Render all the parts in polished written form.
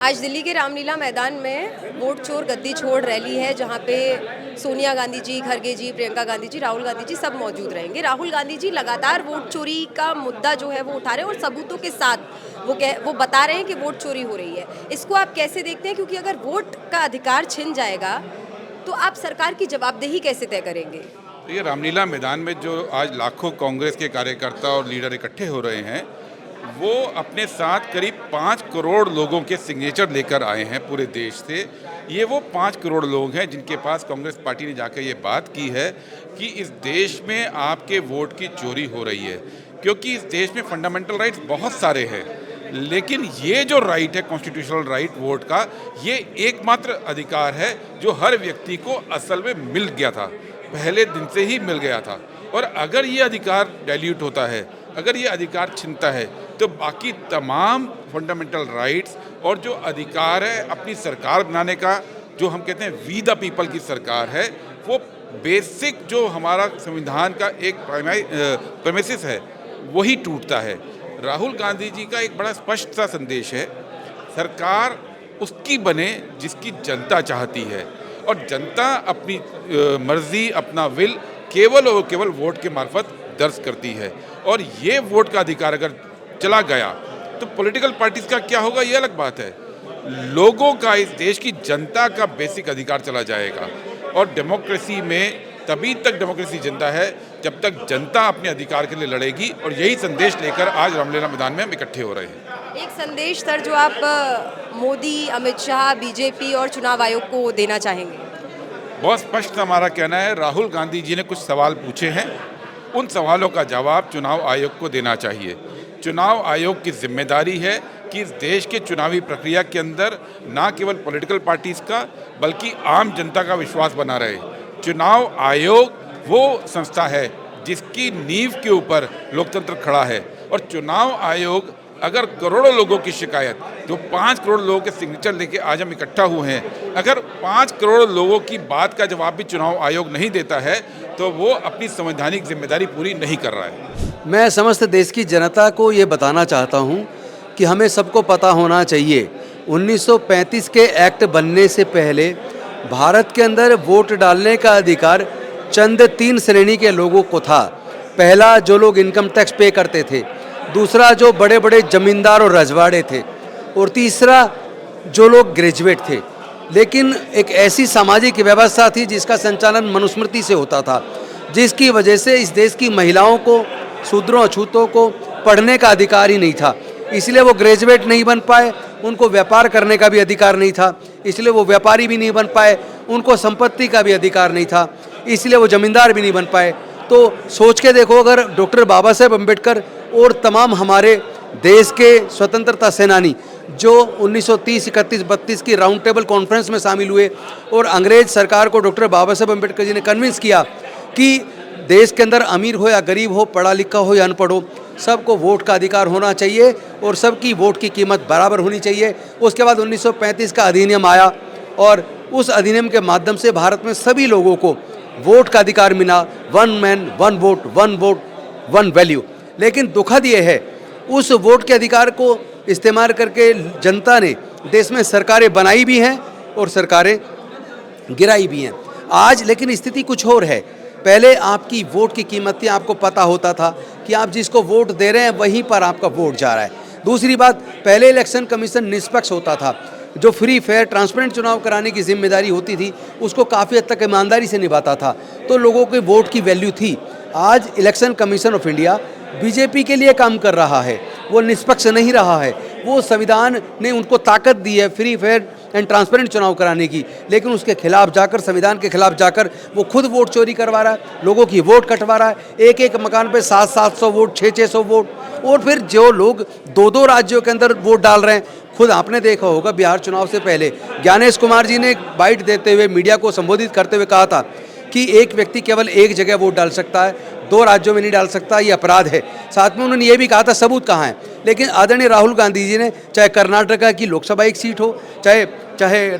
आज दिल्ली के रामलीला मैदान में वोट चोर गद्दी छोड़ रैली है, जहां पे सोनिया गांधी जी, खरगे जी, प्रियंका गांधी जी, राहुल गांधी जी सब मौजूद रहेंगे। राहुल गांधी जी लगातार वोट चोरी का मुद्दा जो है वो उठा रहे हैं और सबूतों के साथ वो बता रहे हैं कि वोट चोरी हो रही है। इसको आप कैसे देखते हैं? क्योंकि अगर वोट का अधिकार छिन जाएगा तो आप सरकार की जवाबदेही कैसे तय करेंगे? तो ये रामलीला मैदान में जो आज लाखों कांग्रेस के कार्यकर्ता और लीडर इकट्ठे हो रहे हैं, वो अपने साथ करीब 5 करोड़ लोगों के सिग्नेचर लेकर आए हैं पूरे देश से। ये वो 5 करोड़ लोग हैं जिनके पास कांग्रेस पार्टी ने जाकर ये बात की है कि इस देश में आपके वोट की चोरी हो रही है, क्योंकि इस देश में फंडामेंटल राइट्स बहुत सारे हैं, लेकिन ये जो राइट है, कॉन्स्टिट्यूशनल राइट वोट का, ये एकमात्र अधिकार है जो हर व्यक्ति को असल में मिल गया था, पहले दिन से ही मिल गया था। और अगर ये अधिकार डाइल्यूट होता है, अगर ये अधिकार छिनता है, तो बाकी तमाम फंडामेंटल राइट्स और जो अधिकार है अपनी सरकार बनाने का, जो हम कहते हैं वी द पीपल की सरकार है, वो बेसिक जो हमारा संविधान का एक प्रेमिसिस है, वही टूटता है। राहुल गांधी जी का एक बड़ा स्पष्ट सा संदेश है, सरकार उसकी बने जिसकी जनता चाहती है, और जनता अपनी मर्जी, अपना विल केवल और केवल वोट के मार्फत दर्ज करती है। और ये वोट का अधिकार अगर चला गया तो पॉलिटिकल पार्टीज का क्या होगा, ये अलग बात है। लोगों का, इस देश की जनता का बेसिक अधिकार चला जाएगा। और डेमोक्रेसी में तभी तक डेमोक्रेसी जिंदा है जब तक जनता अपने अधिकार के लिए लड़ेगी, और यही संदेश लेकर आज रामलीला मैदान में हम इकट्ठे हो रहे हैं। एक संदेश सर जो आप मोदी, अमित शाह, बीजेपी और चुनाव आयोग को देना चाहेंगे? बहुत स्पष्ट हमारा कहना है, राहुल गांधी जी ने कुछ सवाल पूछे हैं, उन सवालों का जवाब चुनाव आयोग को देना चाहिए। चुनाव आयोग की जिम्मेदारी है कि इस देश के चुनावी प्रक्रिया के अंदर ना केवल पॉलिटिकल पार्टीज का बल्कि आम जनता का विश्वास बना रहे। चुनाव आयोग वो संस्था है जिसकी नींव के ऊपर लोकतंत्र खड़ा है, और चुनाव आयोग अगर करोड़ों लोगों की शिकायत, जो 5 करोड़ लोगों के सिग्नेचर लेके आज हम इकट्ठा हुए हैं, अगर 5 करोड़ लोगों की बात का जवाब भी चुनाव आयोग नहीं देता है तो वो अपनी संवैधानिक जिम्मेदारी पूरी नहीं कर रहा है। मैं समस्त देश की जनता को ये बताना चाहता हूँ कि हमें सबको पता होना चाहिए, 1935 के एक्ट बनने से पहले भारत के अंदर वोट डालने का अधिकार चंद 3 श्रेणी के लोगों को था। पहला, जो लोग इनकम टैक्स पे करते थे, दूसरा जो बड़े बड़े जमींदार और रजवाड़े थे, और तीसरा जो लोग ग्रेजुएट थे। लेकिन एक ऐसी सामाजिक व्यवस्था थी जिसका संचालन मनुस्मृति से होता था, जिसकी वजह से इस देश की महिलाओं को, शूद्रों अछूतों को पढ़ने का अधिकार ही नहीं था, इसलिए वो ग्रेजुएट नहीं बन पाए। उनको व्यापार करने का भी अधिकार नहीं था, इसलिए वो व्यापारी भी नहीं बन पाए। उनको संपत्ति का भी अधिकार नहीं था, इसलिए वो जमींदार भी नहीं बन पाए। तो सोच के देखो, अगर डॉक्टर बाबा साहेब अम्बेडकर और तमाम हमारे देश के स्वतंत्रता सेनानी जो 1930, 31, 32 की राउंड टेबल कॉन्फ्रेंस में शामिल हुए और अंग्रेज सरकार को डॉक्टर बाबा साहेब अम्बेडकर जी ने कन्विंस किया कि देश के अंदर अमीर हो या गरीब हो, पढ़ा लिखा हो या अनपढ़ हो, सबको वोट का अधिकार होना चाहिए और सबकी वोट की कीमत बराबर होनी चाहिए। उसके बाद 1935 का अधिनियम आया, और उस अधिनियम के माध्यम से भारत में सभी लोगों को वोट का अधिकार मिला। 1 मैन 1 वोट, 1 वोट 1 वैल्यू। लेकिन दुखद ये है, उस वोट के अधिकार को इस्तेमाल करके जनता ने देश में सरकारें बनाई भी हैं और सरकारें गिराई भी हैं। आज लेकिन स्थिति कुछ और है। पहले आपकी वोट की कीमत थी, आपको पता होता था कि आप जिसको वोट दे रहे हैं वहीं पर आपका वोट जा रहा है। दूसरी बात, पहले इलेक्शन कमीशन निष्पक्ष होता था, जो फ्री फेयर ट्रांसपेरेंट चुनाव कराने की जिम्मेदारी होती थी उसको काफ़ी हद तक ईमानदारी से निभाता था, तो लोगों के वोट की वैल्यू थी। आज election commission of India BJP के लिए काम कर रहा है, वो निष्पक्ष नहीं रहा है। वो संविधान ने उनको ताकत दी है फ्री फेयर एंड ट्रांसपेरेंट चुनाव कराने की, लेकिन उसके खिलाफ जाकर, संविधान के खिलाफ जाकर वो खुद वोट चोरी करवा रहा है, लोगों की वोट कटवा रहा है। एक एक मकान पे 700 वोट, 600 वोट, और फिर जो लोग 2 राज्यों के अंदर वोट डाल रहे हैं, खुद आपने देखा होगा बिहार चुनाव से पहले ज्ञानेश कुमार जी ने एक बाइट देते हुए, मीडिया को संबोधित करते हुए कहा था कि एक व्यक्ति केवल एक जगह वोट डाल सकता है, 2 राज्यों में नहीं डाल सकता, ये अपराध है। साथ में उन्होंने ये भी कहा था सबूत कहाँ है। लेकिन आदरणीय राहुल गांधी जी ने, चाहे कर्नाटका की लोकसभा एक सीट हो, चाहे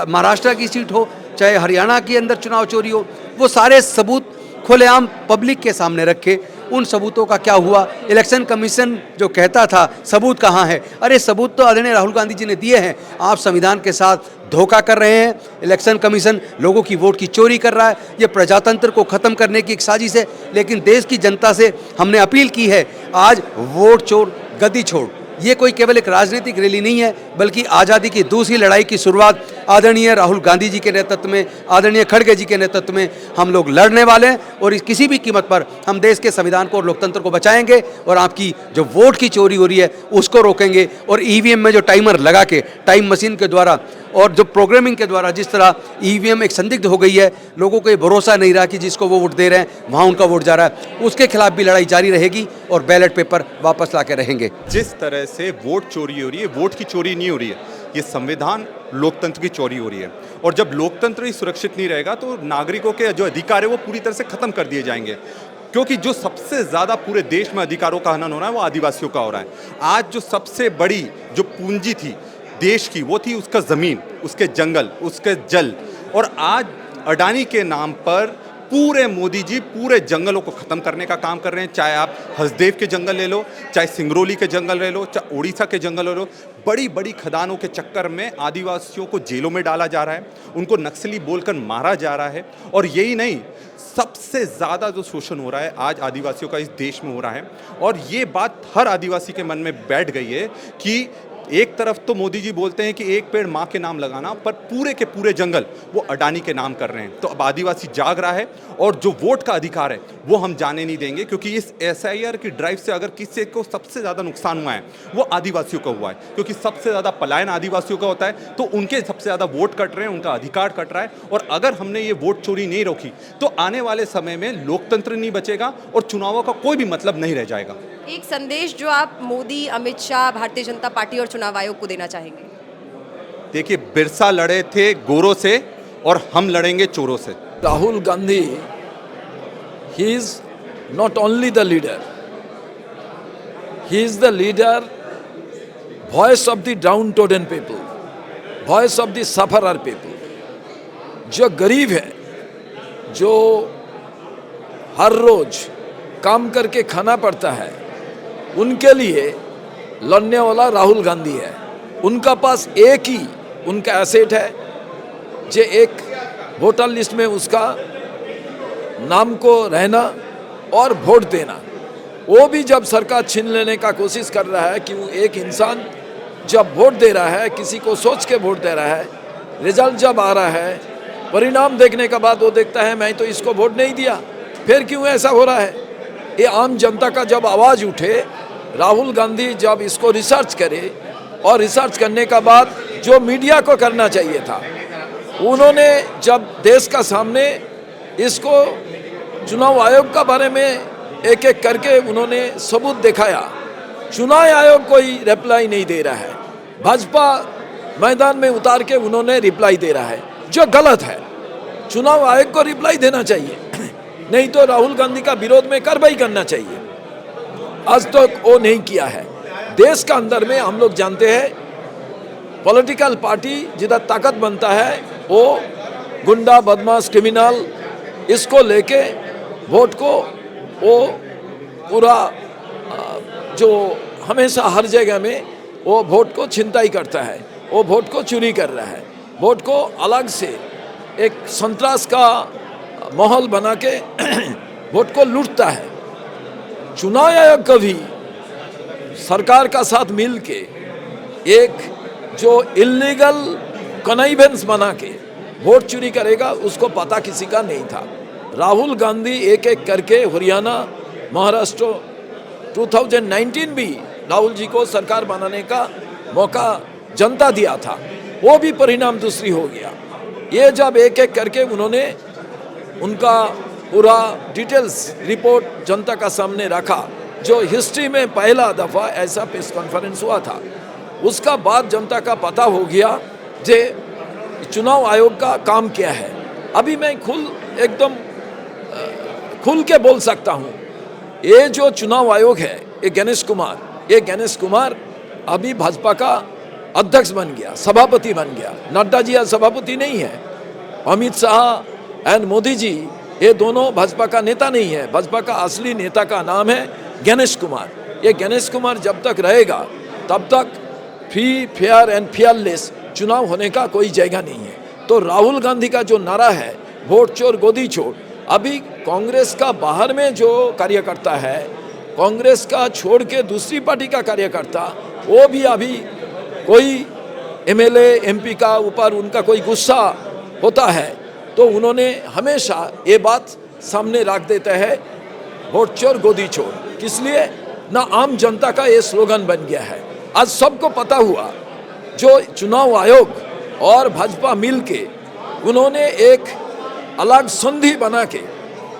महाराष्ट्र की सीट हो, चाहे हरियाणा के अंदर चुनाव चोरी हो, वो सारे सबूत खुलेआम पब्लिक के सामने रखे उन सबूतों का क्या हुआ? इलेक्शन कमीशन जो कहता था सबूत कहाँ है? अरे सबूत तो आदरणीय राहुल गांधी जी ने दिए हैं। आप संविधान के साथ धोखा कर रहे हैं। इलेक्शन कमीशन लोगों की वोट की चोरी कर रहा है। ये प्रजातंत्र को ख़त्म करने की एक साजिश है। लेकिन देश की जनता से हमने अपील की है, आज वोट चोर गद्दी छोड़, ये कोई केवल एक राजनीतिक रैली नहीं है, बल्कि आज़ादी की दूसरी लड़ाई की शुरुआत आदरणीय राहुल गांधी जी के नेतृत्व में, आदरणीय खड़गे जी के नेतृत्व में हम लोग लड़ने वाले हैं और इस किसी भी कीमत पर हम देश के संविधान को और लोकतंत्र को बचाएंगे और आपकी जो वोट की चोरी हो रही है उसको रोकेंगे। और ईवीएम में जो टाइमर लगा के, टाइम मशीन के द्वारा और जो प्रोग्रामिंग के द्वारा जिस तरह ईवीएम एक संदिग्ध हो गई है, लोगों को ये भरोसा नहीं रहा कि जिसको वो वोट दे रहे हैं वहाँ उनका वोट जा रहा है, उसके खिलाफ भी लड़ाई जारी रहेगी और बैलेट पेपर वापस ला के रहेंगे। जिस तरह से वोट चोरी हो रही है, वोट की चोरी नहीं हो रही है, ये संविधान लोकतंत्र की चोरी हो रही है। और जब लोकतंत्र ही सुरक्षित नहीं रहेगा तो नागरिकों के जो अधिकार है वो पूरी तरह से खत्म कर दिए जाएंगे। क्योंकि जो सबसे ज़्यादा पूरे देश में अधिकारों का हनन हो रहा है वो आदिवासियों का हो रहा है। आज जो सबसे बड़ी जो पूंजी थी देश की, वो थी उसका ज़मीन, उसके जंगल, उसके जल। और आज अडानी के नाम पर पूरे मोदी जी पूरे जंगलों को ख़त्म करने का काम कर रहे हैं। चाहे आप हसदेव के जंगल ले लो, चाहे सिंगरौली के जंगल ले लो, चाहे उड़ीसा के जंगल ले लो, बड़ी बड़ी खदानों के चक्कर में आदिवासियों को जेलों में डाला जा रहा है, उनको नक्सली बोलकर मारा जा रहा है। और यही नहीं, सबसे ज़्यादा जो शोषण हो रहा है आज आदिवासियों का इस देश में हो रहा है। और ये बात हर आदिवासी के मन में बैठ गई है कि एक तरफ तो मोदी जी बोलते हैं कि एक पेड़ माँ के नाम लगाना, पर पूरे के पूरे जंगल वो अडानी के नाम कर रहे हैं। तो अब आदिवासी जाग रहा है और जो वोट का अधिकार है वो हम जाने नहीं देंगे। क्योंकि इस SIR की ड्राइव से अगर किसी को सबसे ज़्यादा नुकसान हुआ है वो आदिवासियों का हुआ है। क्योंकि सबसे ज़्यादा पलायन आदिवासियों का होता है, तो उनके सबसे ज़्यादा वोट कट रहे हैं, उनका अधिकार कट रहा है। और अगर हमने ये वोट चोरी नहीं रोकी तो आने वाले समय में लोकतंत्र नहीं बचेगा और चुनावों का कोई भी मतलब नहीं रह जाएगा। एक संदेश जो आप मोदी, अमित शाह, भारतीय जनता पार्टी और चुनाव आयोग को देना चाहेंगे? देखिए, बिरसा लड़े थे गोरों से और हम लड़ेंगे चोरों से। Rahul Gandhi, he is not only the leader, he is the leader, voice of the downtrodden people, voice of the sufferer people. जो गरीब है, जो हर रोज काम करके खाना पड़ता है, उनके लिए लड़ने वाला राहुल गांधी है। उनका पास एक ही उनका एसेट है, जो एक वोटर लिस्ट में उसका नाम को रहना और वोट देना। वो भी जब सरकार छीन लेने का कोशिश कर रहा है कि वो एक इंसान जब वोट दे रहा है, किसी को सोच के वोट दे रहा है, रिजल्ट जब आ रहा है, परिणाम देखने के बाद वो देखता है मैं तो इसको वोट नहीं दिया, फिर क्यों ऐसा हो रहा है। ये आम जनता का जब आवाज़ उठे, राहुल गांधी जब इसको रिसर्च करे और रिसर्च करने का बाद जो मीडिया को करना चाहिए था, उन्होंने जब देश का सामने इसको चुनाव आयोग का बारे में एक एक करके उन्होंने सबूत दिखाया, चुनाव आयोग कोई रिप्लाई नहीं दे रहा है। भाजपा मैदान में उतार के उन्होंने रिप्लाई दे रहा है, जो गलत है। चुनाव आयोग को रिप्लाई देना चाहिए, नहीं तो राहुल गांधी का विरोध में कार्रवाई करना चाहिए। आज तक तो वो नहीं किया है। देश का अंदर में हम लोग जानते हैं, पॉलिटिकल पार्टी जिधर ताकत बनता है वो गुंडा, बदमाश, क्रिमिनल, इसको लेके वोट को वो पूरा जो हमेशा हर जगह में वो वोट को छिनताई करता है, वो वोट को चोरी कर रहा है, वोट को अलग से एक संतरास का माहौल बना के वोट को लूटता है। चुनाव आयोग को भी सरकार का साथ मिल के एक जो इलीगल कनाइवेंस बना के वोट चोरी करेगा, उसको पता किसी का नहीं था। राहुल गांधी एक एक करके हरियाणा, महाराष्ट्र 2019 भी राहुल जी को सरकार बनाने का मौका जनता दिया था, वो भी परिणाम दूसरी हो गया। ये जब एक एक करके उन्होंने उनका पूरा डिटेल्स रिपोर्ट जनता का सामने रखा, जो हिस्ट्री में पहला दफ़ा ऐसा प्रेस कॉन्फ्रेंस हुआ था, उसका बाद जनता का पता हो गया जे चुनाव आयोग का काम क्या है। अभी मैं एकदम खुल के बोल सकता हूँ, ये जो चुनाव आयोग है, ये गणेश कुमार अभी भाजपा का अध्यक्ष बन गया, सभापति बन गया। नड्डा जी आज सभापति नहीं है। अमित शाह एंड मोदी जी ये दोनों भाजपा का नेता नहीं है। भाजपा का असली नेता का नाम है गणेश कुमार। ये गणेश कुमार जब तक रहेगा तब तक फ्री, फेयर एंड फेयरलेस चुनाव होने का कोई जगह नहीं है। तो राहुल गांधी का जो नारा है वोट चोर गोदी चोर, अभी कांग्रेस का बाहर में जो कार्यकर्ता है, कांग्रेस का छोड़ के दूसरी पार्टी का कार्यकर्ता, वो भी अभी कोई एमएलए एमपी का ऊपर उनका कोई गुस्सा होता है तो उन्होंने हमेशा ये बात सामने रख देता है वोट चोर गोदी चोर। किस लिए ना, आम जनता का ये स्लोगन बन गया है। आज सबको पता हुआ जो चुनाव आयोग और भाजपा मिल के उन्होंने एक अलग संधि बना के,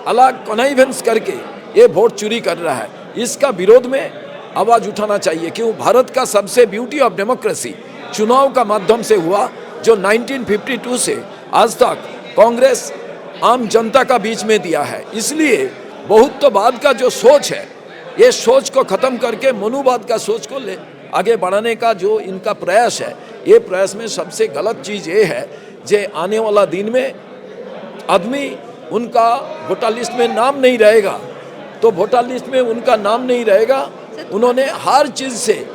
अलग कॉन्निवेंस करके ये वोट चोरी कर रहा है। इसका विरोध में आवाज उठाना चाहिए। क्यों? भारत का सबसे ब्यूटी ऑफ डेमोक्रेसी चुनाव का माध्यम से हुआ, जो 1952 से आज तक कांग्रेस आम जनता का बीच में दिया है। इसलिए बहुत्ववाद का जो सोच है, ये सोच को खत्म करके मनुवाद का सोच को ले आगे बढ़ाने का जो इनका प्रयास है, ये प्रयास में सबसे गलत चीज़ ये है जे आने वाला दिन में आदमी उनका वोटर लिस्ट में नाम नहीं रहेगा, तो वोटर लिस्ट में उनका नाम नहीं रहेगा, उन्होंने हर चीज़ से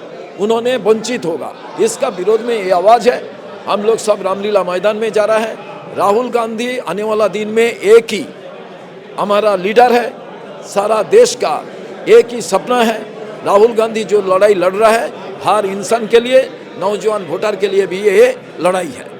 उन्होंने वंचित होगा। इसका विरोध में ये आवाज़ है। हम लोग सब रामलीला मैदान में जा रहा है। राहुल गांधी आने वाला दिन में एक ही हमारा लीडर है, सारा देश का एक ही सपना है। राहुल गांधी जो लड़ाई लड़ रहा है हर इंसान के लिए, नौजवान वोटर के लिए भी ये लड़ाई है।